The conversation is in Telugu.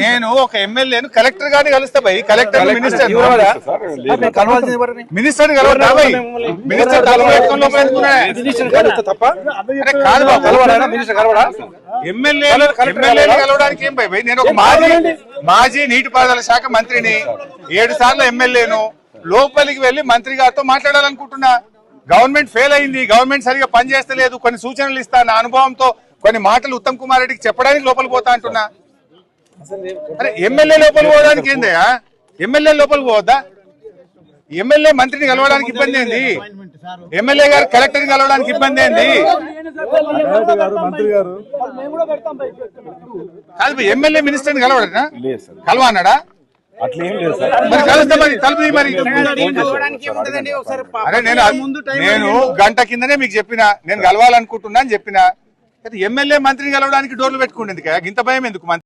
నేను ఒక ఎమ్మెల్యేను కలెక్టర్ గారిని కలుస్తా భయ్. కలెక్టర్ మినిస్టర్ మినిస్టర్ కలవద్దా భయ్? మినిస్టర్ ఎమ్మెల్యేలు కలవడానికి ఏం భయ్? నేను ఒక మాజీ నీటిపారుదల శాఖ మంత్రిని, 7 సార్లు ఎమ్మెల్యేను. లోపలికి వెళ్లి మంత్రి గారితో మాట్లాడాలనుకుంటున్నా. గవర్నమెంట్ ఫెయిల్ అయింది, గవర్నమెంట్ సరిగా పనిచేస్తలేదు, కొన్ని సూచనలు ఇస్తా, నా అనుభవంతో కొన్ని మాటలు ఉత్తమ్ కుమార్ రెడ్డికి చెప్పడానికి లోపలికి పోతా అంటున్నా. అరే ఎమ్మెల్యే లోపలికి పోవడానికి ఏందయ్యా? ఎమ్మెల్యే లోపలికి పోవద్దా? ఎమ్మెల్యే మంత్రిని కలవడానికి ఇబ్బంది ఏంది? ఎమ్మెల్యే గారు కలెక్టర్ ని కలవడానికి ఇబ్బంది ఏంది? కాదు ఎమ్మెల్యే మినిస్టర్ ని కలవడనా? కలవన్నాడా? మరి కలుస్తా మరి తలుపు మరి. అరే నేను గంట కిందనే మీకు చెప్పిన నేను కలవాలనుకుంటున్నా అని చెప్పిన. ఎమ్మెల్యే మంత్రిని కలవడానికి డోర్లు పెట్టుకుంటుంది కదా, ఇంత భయం ఎందుకు?